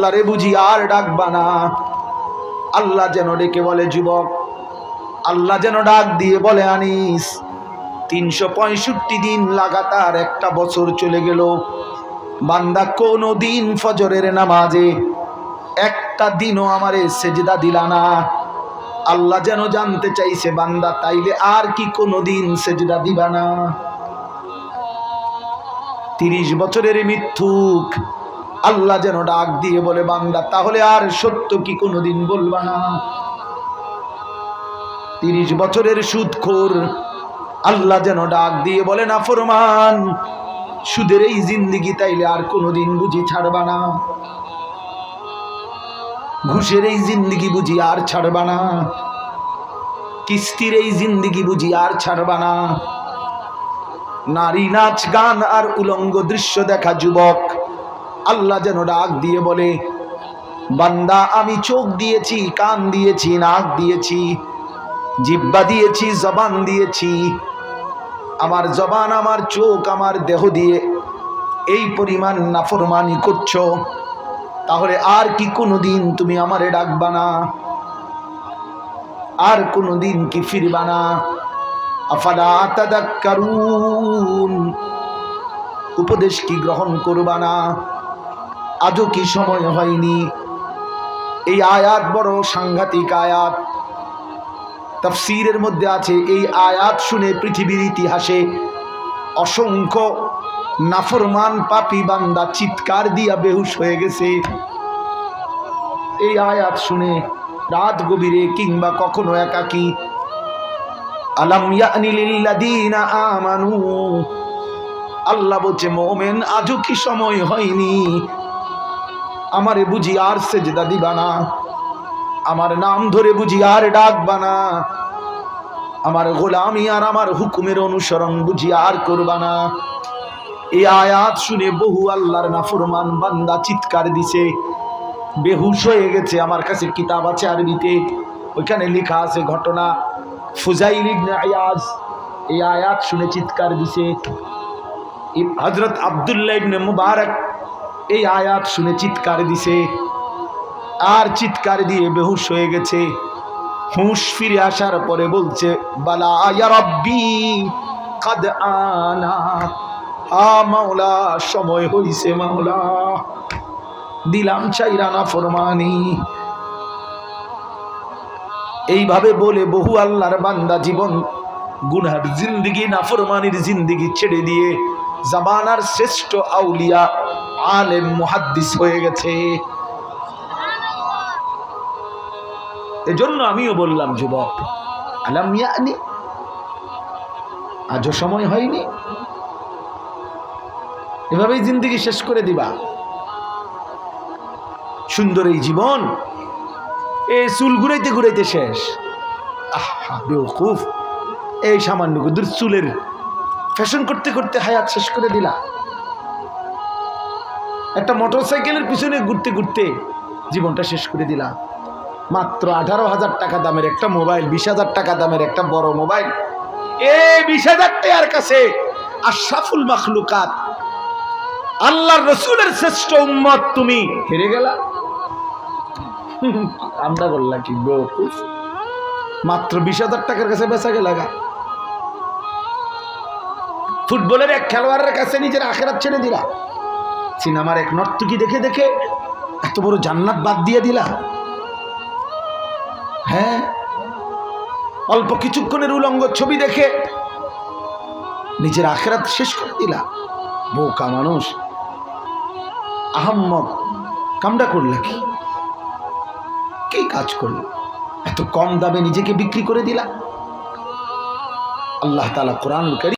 আল্লাহরে বুঝি আর ডাকবা না। আল্লাহ যেন ডেকে বলে যুবক, আল্লাহ যেন ডাক দিয়ে বলে আনিস, 365 দিন লাগাতার একটা বছর চলে গেল, বান্দা কোনো দিন ফজরের নামাজে একটা দিনও আমারে সেজদা দিলা না। আল্লাহ যেন জানতে চাইছে বান্দা তাইলে আর কি কোনো দিন সেজদা দিবা না? 30 বছরের মিথ্যুক আল্লাহ যেন ডাক দিয়ে বলে বান্দা তাহলে আর সত্য কি কোনোদিন বলবা না? 30 বছরের সুদখোর আল্লাহ যেন ডাক দিয়ে বলে না ফরমান, সুদের এই জিন্দেগি তাইলে আর কোনোদিন বুঝি ছাড়বা না? ঘুষের এই জিন্দেগি বুঝি আর ছাড়বা না? কিস্তির এই জিন্দেগি বুঝি আর ছাড়বা না? নারী নাচ গান আর উলঙ্গ দৃশ্য দেখা যুবক আল্লাহ যেন ডাক দিয়ে বলে বান্দা আমি চোখ দিয়েছি, কান দিয়েছি, নাক দিয়েছি, জিহ্বা দিয়েছি, জবান দিয়েছি, আমার জবান, আমার চোখ, আমার দেহ দিয়ে এই পরিমাণ নাফরমানি করছো, তাহলে আর কি কোনোদিন তুমি আমারে ডাকবা না? আর কোনোদিন কি ফিরবা না? আফালা তাদাক্কারুন, উপদেশ কি গ্রহণ করবা না? আজও কি সময় হয়নি? এই আয়াত বড় সাংঘাতিক আয়াত। তাফসীরের মধ্যে আছে এই আয়াত শুনে পৃথিবীর ইতিহাসে অসংখ্য নাফরমান পাপী বান্দা চিৎকার দিয়া বেহুশ হয়ে গেছে। এই আয়াত শুনে রাত গভীরে কিংবা কখনো একাকী। আলাম ইয়ানি লিল্লাযীনা আমানু, আল্লাহ বলছে মুমিন আজও কি সময় হয়নি? আমারে বুঝি আর সেজদা দিবা না? আমার নাম ধরে বুঝি আর ডাকবা না? আমার গোলামি আর আমার হুকুমের অনুসরণ বুঝি আর করবা না? এই আয়াত শুনে বহু আল্লাহর নাফরমান বান্দা চিৎকার দিছে, বেহুশ হয়ে গেছে। আমার কাছে কিতাব আছে আরবিতে, ওইখানে লেখা আছে ঘটনা। ফুজাইল ইবনে আয়াজ এই আয়াত শুনে চিৎকার দিছে। হযরত আব্দুল্লাহ ইবনে মুবারক এই আয়াত শুনে চিৎকার দিছে, আর চিৎকার দিয়ে বেহুশ হয়ে গেছে। হুঁশ ফিরে আসার পরে বলছে বালা ইয়া রাব্বি কাদ আনা, হা মাওলা সময় হইছে মাওলা, দিলাম চাইরা না ফরমানি। এইভাবে বলে বহু আল্লাহর বান্দা জীবন গুনার জিন্দেগি, নাফরমানির জিন্দেগি ছেড়ে দিয়ে জামানার শ্রেষ্ঠ আউলিয়া আলেম মুহাদ্দিস হয়ে গেছে। এজন্য আমিও বললাম যুবক, আলাম ইয়ানি, আজও সময় হয়নি? এভাবেই জিন্দেগি শেষ করে দিবা? সুন্দর এই জীবন এই চুল ঘুরাইতে ঘুরাইতে শেষ। আহা বেওকুফ, এই সামান্য দূর চুলের ফ্যাশন করতে করতে হায়াত শেষ করে দিলা। একটা মোটরসাইকেলের পিছনে ঘুরতে ঘুরতে জীবনটা শেষ করে দিলা। মাত্র 18,000 টাকা দামের একটা মোবাইল, 20,000 টাকা দামের একটা বড় মোবাইল, এই 20,000 টাকার কাছে আশরাফুল মাখলুকাত আল্লাহর রাসূলের শ্রেষ্ঠ উম্মত তুমি হেরে গেলা। আমরা বললাম কি বেওকুফ, মাত্র 20,000 টাকার কাছে বেচা গেলাগা। ফুটবলের এক খেলোয়াড়ের কাছে নিজের আখিরাত ছেড়ে দিলা। সিনেমার এক নর্তকী দেখে দেখে এত বড় জান্নাত বাদ দিয়ে দিলা। হ্যাঁ, অল্প কিছুক্ষণের উলঙ্গ ছবি দেখে নিজের আখিরাত শেষ করে দিলা। বোকা মানুষ, আহাম্মক, কামটা করলে কি কাজ করলো? এত কম দামে নিজেকে বিক্রি করে দিলা। আল্লাহ তাআলা কোরআনুল কারীম